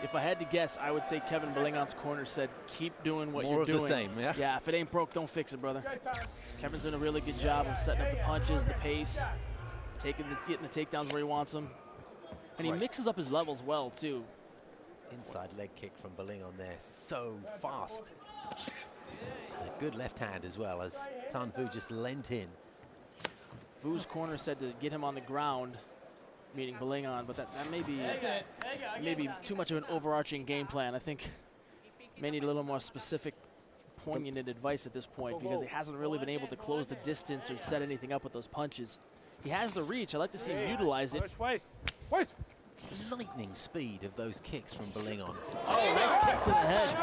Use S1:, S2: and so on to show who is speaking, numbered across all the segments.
S1: if I had to guess, I would say Kevin Belingon's corner said, keep doing what you're doing.
S2: More of the same, yeah?
S1: Yeah, if it ain't broke, don't fix it, brother. Kevin's doing a really good job of setting up the punches, the pace, getting the takedowns where he wants them. And he mixes up his levels well, too.
S2: Inside leg kick from Belingon there, so fast. A good left hand as well, as Tan Vu just leant in.
S1: Vu's corner said to get him on the ground, meaning Belingon, but that may be too much of an overarching game plan. I think may need a little more specific, poignant advice at this point, because he hasn't really been able to close the distance or set anything up with those punches. He has the reach. I'd like to see him utilize it.
S2: Lightning speed of those kicks from Belingon.
S1: Oh, nice kick to the head.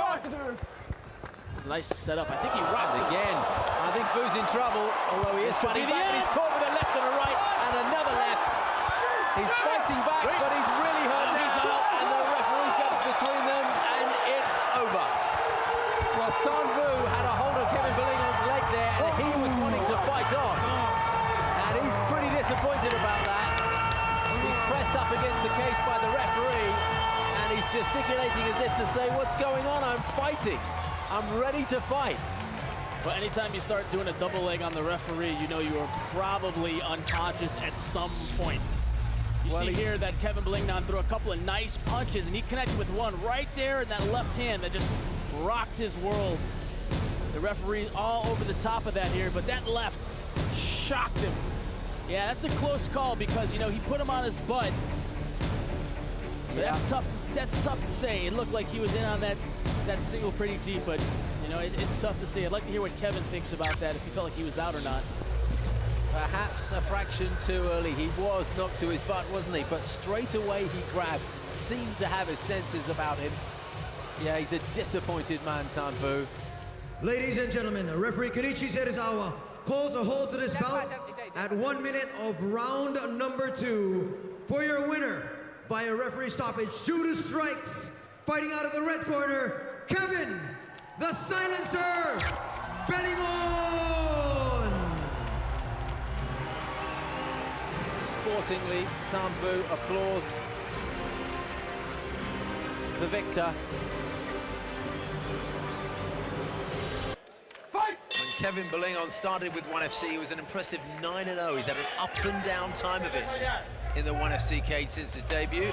S1: It's a nice setup. I think he rocked
S2: again. I think Vu's in trouble, although he is fighting back. He's caught with a left and a right, and another left. He's fighting back, but he's really hurt now, and the referee jumps between them, and it's over. Well, Tan Vu had a hold of Kevin Belingon's leg there, and he was wanting to fight on. And he's pretty disappointed about that. He's pressed up against the cage by the referee, and he's gesticulating as if to say, what's going on? I'm fighting. I'm ready to fight.
S1: Well, anytime you start doing a double leg on the referee, you know you are probably unconscious at some point. You see here that Kevin Belingon threw a couple of nice punches, and he connected with one right there in that left hand that just rocked his world. The referee's all over the top of that here, but that left shocked him. Yeah, that's a close call because, you know, he put him on his butt. Yeah. That's tough to say. It looked like he was in on that single pretty deep, but, you know, it's tough to say. I'd like to hear what Kevin thinks about that, if he felt like he was out or not.
S2: Perhaps a fraction too early. He was knocked to his butt, wasn't he? But straight away he grabbed. Seemed to have his senses about him. Yeah, he's a disappointed man, Tan Vu.
S3: Ladies and gentlemen, referee Kenichi Serizawa calls a halt to this bout at 1 minute of round number 2. For your winner, via referee stoppage due to strikes, fighting out of the red corner, Kevin, the Silencer, Belingon!
S2: Sportingly, Tan Vu applauds the victor. Fight! When Kevin Belingon started with 1FC, he was an impressive 9-0. He's had an up and down time of it in the 1FC cage since his debut.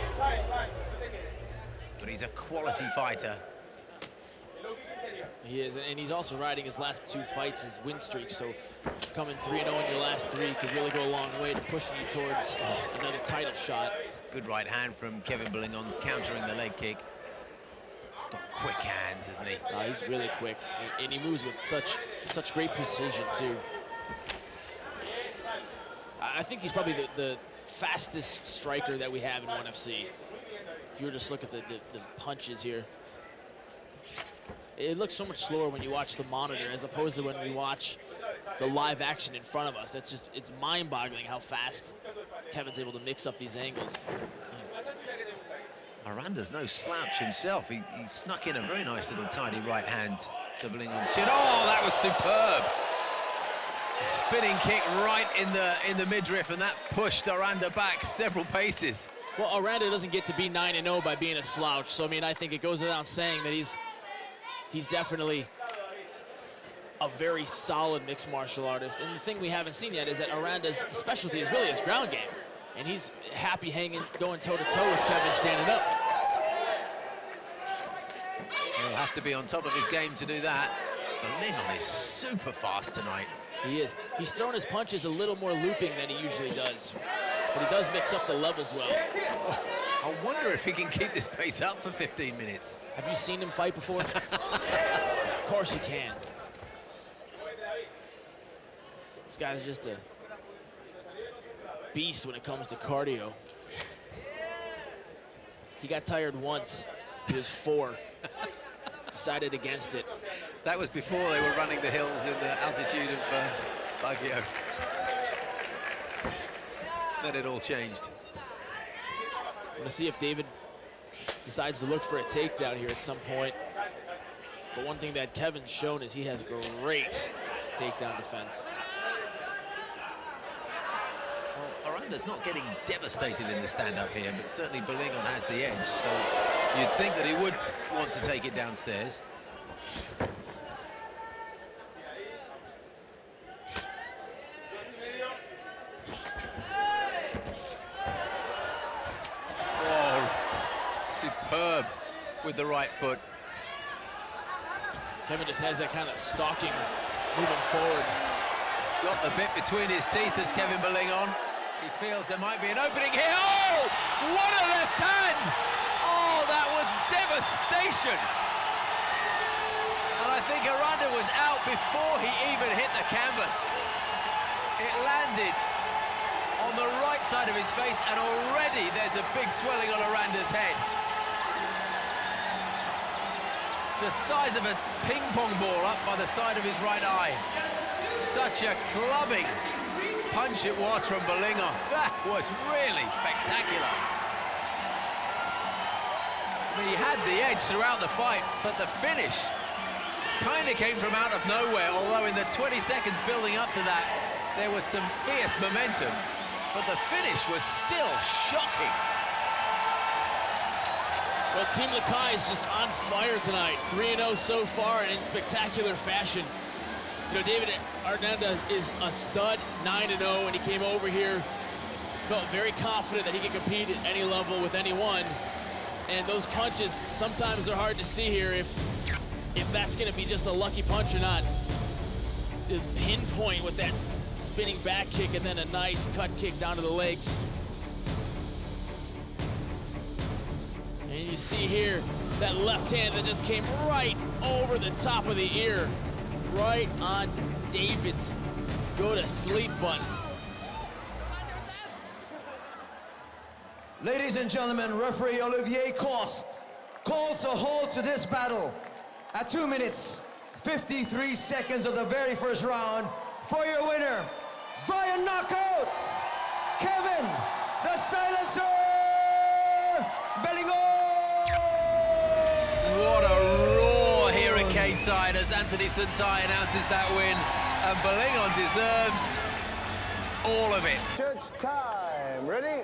S2: But he's a quality fighter.
S4: He is, and he's also riding his last 2 fights, his win streak, so coming 3-0 in your last 3 could really go a long way to pushing you towards another title shot.
S2: Good right hand from Kevin Belingon, countering the leg kick. He's got quick hands, isn't he?
S4: He's really quick, and he moves with such great precision, too. I think he's probably the fastest striker that we have in 1FC. If you were just look at the punches here. It looks so much slower when you watch the monitor as opposed to when we watch the live action in front of us. It's mind-boggling how fast Kevin's able to mix up these angles.
S2: Aranda's no slouch himself. He snuck in a very nice little tidy right hand to Belingon's chin. Oh, that was superb. Spinning kick right in the midriff, and that pushed Aranda back several paces.
S4: Well, Aranda doesn't get to be 9-0 by being a slouch, so I mean, I think it goes without saying that he's definitely a very solid mixed martial artist. And the thing we haven't seen yet is that Aranda's specialty is really his ground game, and he's happy going toe-to-toe with Kevin standing up.
S2: He'll have to be on top of his game to do that. Belingon is super fast tonight.
S4: He is. He's throwing his punches a little more looping than he usually does. But he does mix up the levels well.
S2: I wonder if he can keep this pace up for 15 minutes.
S4: Have you seen him fight before? Of course he can. This guy's just a beast when it comes to cardio. He got tired once. He was 4. Decided against it.
S2: That was before they were running the hills in the altitude of Baguio. Then it all changed.
S4: I'm gonna see if David decides to look for a takedown here at some point. But one thing that Kevin's shown is he has great takedown defense.
S2: Well, Aranda's not getting devastated in the stand-up here, but certainly Belingon has the edge. So You'd think that he would want to take it downstairs. Oh, superb with the right foot.
S4: Kevin just has that kind of stalking moving forward.
S2: He's got the bit between his teeth as Kevin Belingon. He feels there might be an opening here. Oh, what a left hand! Oh, that was devastation. And I think Aranda was out before he even hit the canvas. It landed on the right side of his face, and already there's a big swelling on Aranda's head. The size of a ping pong ball up by the side of his right eye. Such a clubbing punch it was from Belingon. That was really spectacular. I mean, he had the edge throughout the fight, but the finish kind of came from out of nowhere, although in the 20 seconds building up to that, there was some fierce momentum, but the finish was still shocking.
S4: Well, Team Lakay is just on fire tonight. 3-0 so far and in spectacular fashion. You know, David Aranda is a stud, 9-0, and he came over here, felt very confident that he could compete at any level with anyone. And those punches, sometimes they're hard to see here if that's gonna be just a lucky punch or not. Just pinpoint with that spinning back kick and then a nice cut kick down to the legs. And you see here, that left hand that just came right over the top of the ear, right on David's go-to-sleep button.
S3: Ladies and gentlemen, referee Olivier Coste calls a halt to this battle at 2 minutes, 53 seconds of the very first round. For your winner, via knockout, Kevin, the Silencer Belingon!
S2: What a roar here at Cateside as Anthony Suntai announces that win, and Belingon deserves all of it.
S5: Judge time. Ready?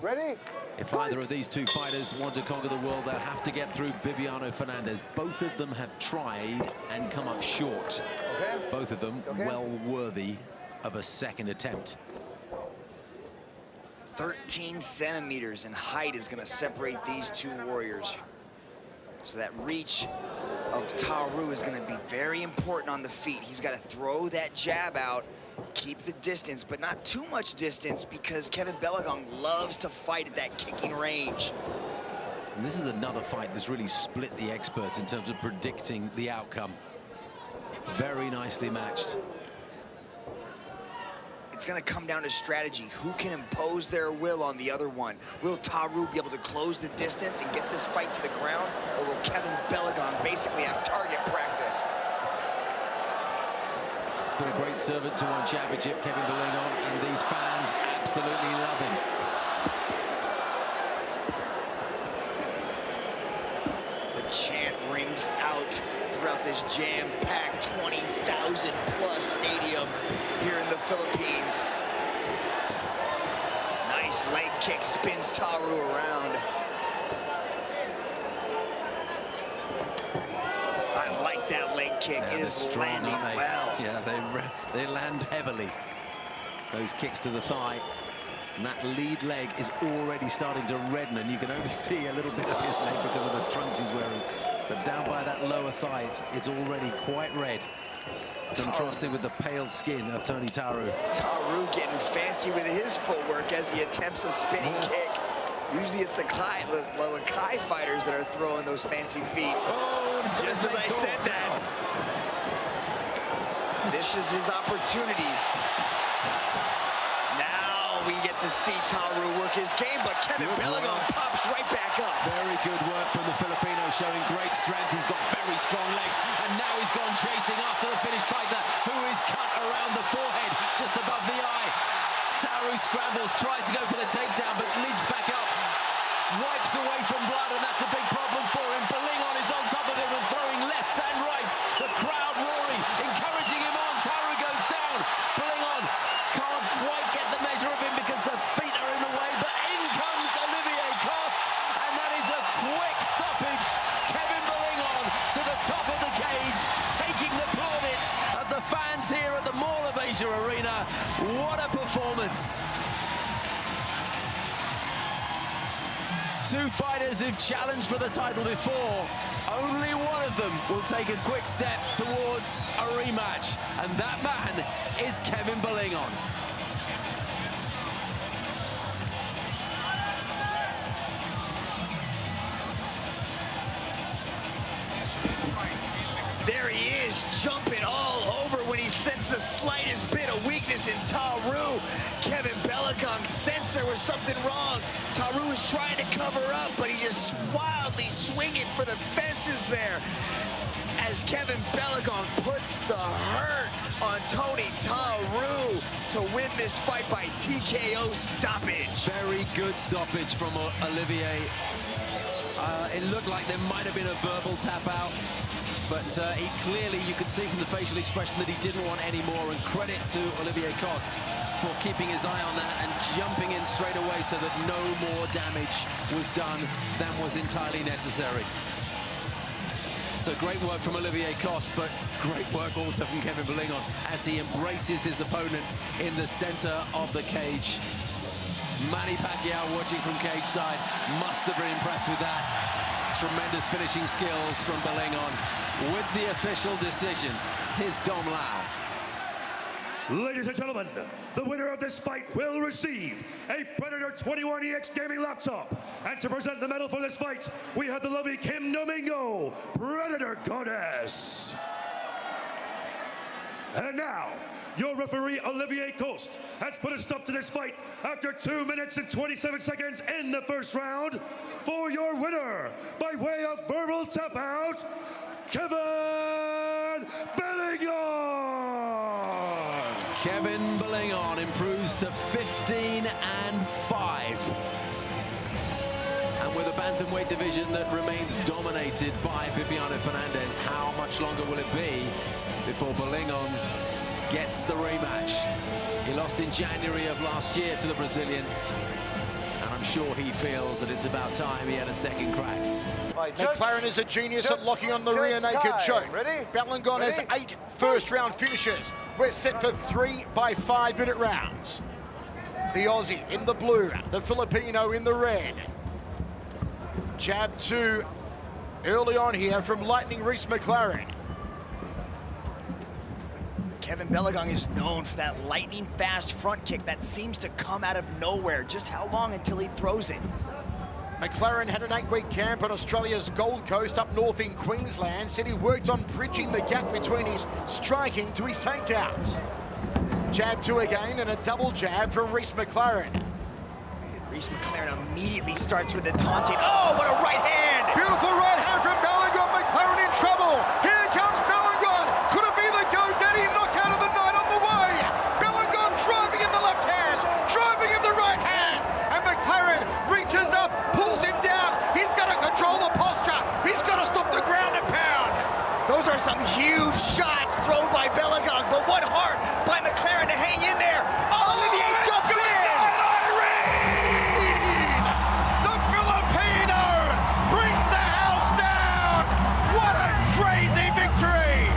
S5: Ready?
S6: If either of these two fighters want to conquer the world, they'll have to get through Bibiano Fernandez. Both of them have tried and come up short.
S5: Okay.
S6: Both of them well worthy of a second attempt.
S7: 13 centimeters in height is going to separate these two warriors. So that reach of Taru is going to be very important on the feet. He's got to throw that jab out, keep the distance, but not too much distance, because Kevin Belingon loves to fight at that kicking range.
S6: And this is another fight that's really split the experts in terms of predicting the outcome. Very nicely matched.
S7: It's going to come down to strategy. Who can impose their will on the other one? Will Taru be able to close the distance and get this fight to the ground, or will Kevin Belingon basically have target practice?
S6: Been a great servant to one championship, Kevin Belingon, and these fans absolutely love him.
S7: The chant rings out throughout this jam-packed 20,000 plus stadium here in the Philippines. Nice leg kick, spins Taru around. I like that leg kick.
S6: Yeah,
S7: it is
S6: strong,
S7: landing
S6: aren't they?
S7: well.
S6: Yeah, they land heavily. Those kicks to the thigh. And that lead leg is already starting to redden, and you can only see a little bit of his leg because of the trunks he's wearing. But down by that lower thigh, it's already quite red. Contrasting with the pale skin of Tony Taru.
S7: Taru getting fancy with his footwork as he attempts a spinning kick. Usually it's the Lakay fighters that are throwing those fancy feet.
S6: Oh,
S7: just as I said that. This is his opportunity. Now we get to see Taru work his game, but Kevin Belingon pops right back up.
S6: Very good work from the Filipino, showing great strength. He's got very strong legs, and now he's gone chasing after the finished fighter, who is cut around the forehead, just above the eye. Taru scrambles, tries to go for the takedown, but leaps back up, wipes away from blood, and that's a big problem for him. Belingon is on top of him and throwing lefts and rights. The crowd roaring, encouraging him on. Taru goes down. Belingon can't quite get the measure of him because the feet are in the way, but in comes Olivier Coste, and that is a quick stop Asia Arena. What a performance. Two fighters who've challenged for the title before. Only one of them will take a quick step towards a rematch, and that man is Kevin Belingon.
S7: There he is, jumping all over when he sensed the slightest bit of weakness in Taru. Kevin Belingon sensed there was something wrong. Taru was trying to cover up, but he just wildly swinging for the fences there. As Kevin Belingon puts the hurt on Tony Taru to win this fight by TKO stoppage.
S6: Very good stoppage from Olivier. It looked like there might have been a verbal tap out, but he clearly, you could see from the facial expression that he didn't want any more, and credit to Olivier Coste for keeping his eye on that and jumping in straight away so that no more damage was done than was entirely necessary. So great work from Olivier Coste, but great work also from Kevin Belingon as he embraces his opponent in the center of the cage. Manny Pacquiao watching from cage side must have been impressed with that. Tremendous finishing skills from Belingon. With the official decision, here's Dom Lau.
S8: Ladies and gentlemen, the winner of this fight will receive a Predator 21EX gaming laptop. And to present the medal for this fight, we have the lovely Kim Domingo, Predator Goddess. And now, your referee, Olivier Coste, has put a stop to this fight after 2 minutes and 27 seconds in the first round. For your winner, by way of verbal tap out, Kevin Belingon!
S6: Kevin Belingon improves to 15-5. And with a bantamweight division that remains dominated by Bibiano Fernandes, how much longer will it be before Belingon gets the rematch? He lost in January of last year to the Brazilian, and I'm sure he feels that it's about time he had a second crack.
S9: McLaren is a genius at locking on the rear naked choke. Belingon has 8 first-round finishes. We're set for 3 by 5-minute rounds. The Aussie in the blue, the Filipino in the red. Jab 2 early on here from Lightning Reese McLaren.
S7: Kevin Belingon is known for that lightning fast front kick that seems to come out of nowhere. Just how long until he throws it?
S9: McLaren had an 8-week camp on Australia's Gold Coast up north in Queensland. Said he worked on bridging the gap between his striking to his takedowns. Jab 2 again, and a double jab from Reese McLaren.
S7: Reese McLaren immediately starts with the taunting. Oh, what a right hand!
S9: Beautiful right hand from Belingon. McLaren in trouble. Here comes Belingon. Could it be the go-daddy knockout of the night on the way? Belingon driving in the left hand, driving in the right hand, and McLaren reaches up, pulls him down. He's got to control the posture. He's got to stop the ground and pound.
S7: Those are some huge shots thrown by Belingon, but what heart by McLaren to hang in there. Oh, Olivier jumps in!
S9: The Filipino brings the house down. What a crazy victory!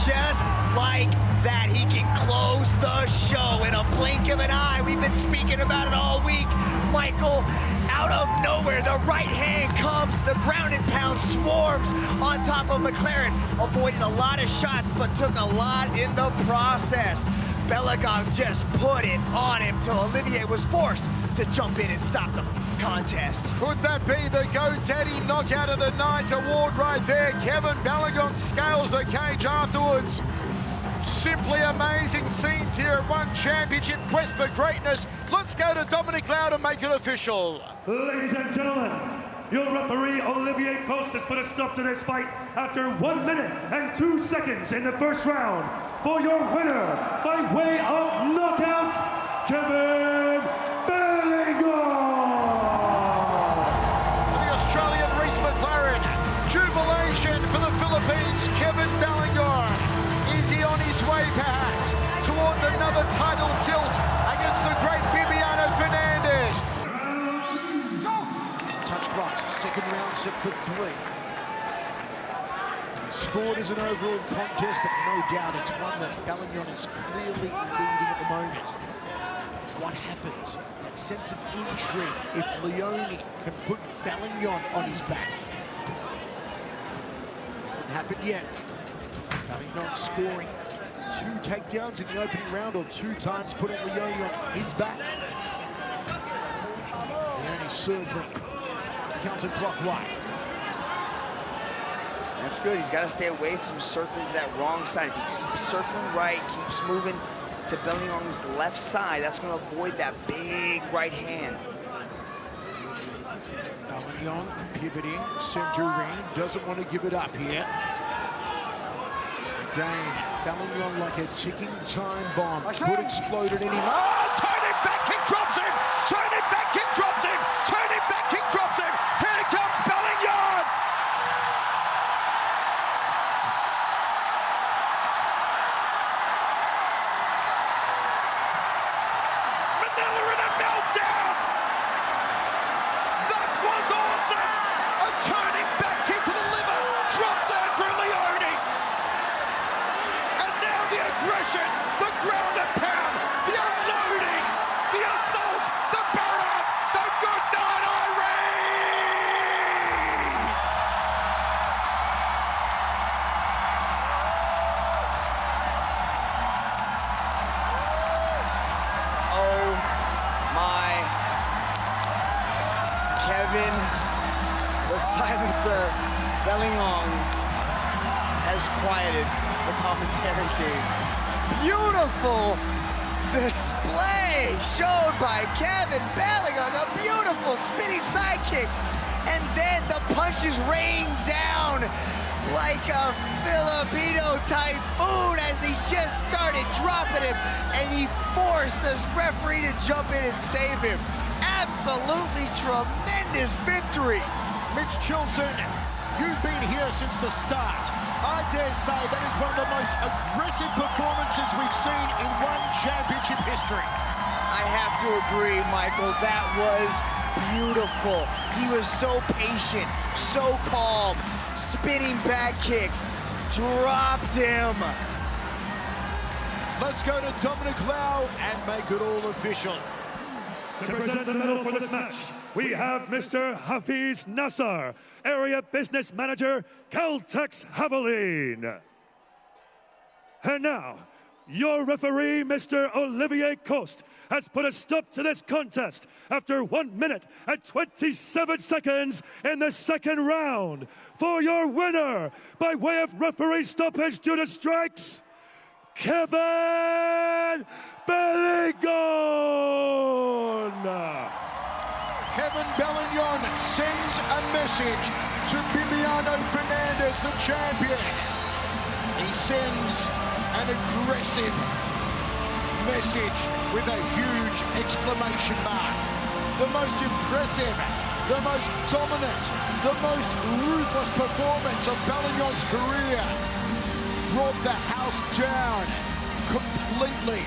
S7: Just like that, he can close the show in a blink of an eye. We've been speaking about it all week. Michael, out of nowhere, the right hand comes, the ground and pound swarms on top of McLaren, avoiding a lot of shots, but took a lot in the process. Belingon just put it on him till Olivier was forced to jump in and stop the contest.
S9: Could that be the GoDaddy knockout of the night award right there? Kevin Belingon scales the cage afterwards. Simply amazing scenes here at One Championship Quest for Greatness. Let's go to Dominic Lau to make it official.
S8: Ladies and gentlemen, your referee, Olivier Coste, has put a stop to this fight after 1 minute and 2 seconds in the first round. For your winner, by way of knockout, Kevin Belingon!
S9: For the Australian Reese McLaren, jubilation for the Philippines, Kevin Belingon. Is he on his way perhaps towards another title tilt against the great Bibiano Fernandes? Touch clock, second round set for 3. scored as an overall contest, but no doubt it's one that Belingon is clearly leading at the moment. What happens? That sense of intrigue if Leone can put Belingon on his back. Hasn't happened yet. Belingon scoring 2 takedowns in the opening round, or 2 times putting Leone on his back. Leone circling counterclockwise.
S7: That's good. He's got to stay away from circling to that wrong side. If he keeps circling right, keeps moving to Belingon's left side, that's going to avoid that big right hand.
S9: Belingon pivoting, center ring, doesn't want to give it up here. Again, Belingon like a ticking time bomb. Could explode at any moment. Oh, turning back kick drops him! Turning back kick drops him! Turning back kick drops him! Here comes Belingon! Manila in a meltdown! That was awesome! A turning back kick to the liver! Drop there for Leone! The aggression, the ground and pound, the unloading, the assault, the barrage, the good night Irene!
S7: Oh my. Kevin, the silencer, Belingon has quieted the commentary team. Beautiful display showed by Kevin Belingon, a beautiful spinning sidekick, and then the punches rained down like a Filipino typhoon as he just started dropping him, and he forced this referee to jump in and save him. Absolutely tremendous victory.
S9: Mitch Chilson, you've been here since the start. I dare say that is one of the most aggressive performances we've seen in one championship history.
S7: I have to agree, Michael. That was beautiful. He was so patient, so calm. Spinning back kick, dropped him.
S9: Let's go to Dominic Lau and make it all official.
S8: To present the medal for this match, we have Mr. Hafiz Nassar, Area Business Manager, Caltex Javelin. And now, your referee, Mr. Olivier Coste, has put a stop to this contest after 1 minute and 27 seconds in the second round. For your winner, by way of referee stoppage due to strikes, Kevin Belingon!
S9: Kevin Belingon sends a message to Bibiano Fernandez, the champion. He sends an aggressive message with a huge exclamation mark. The most impressive, the most dominant, the most ruthless performance of Belingon's career brought the house down completely.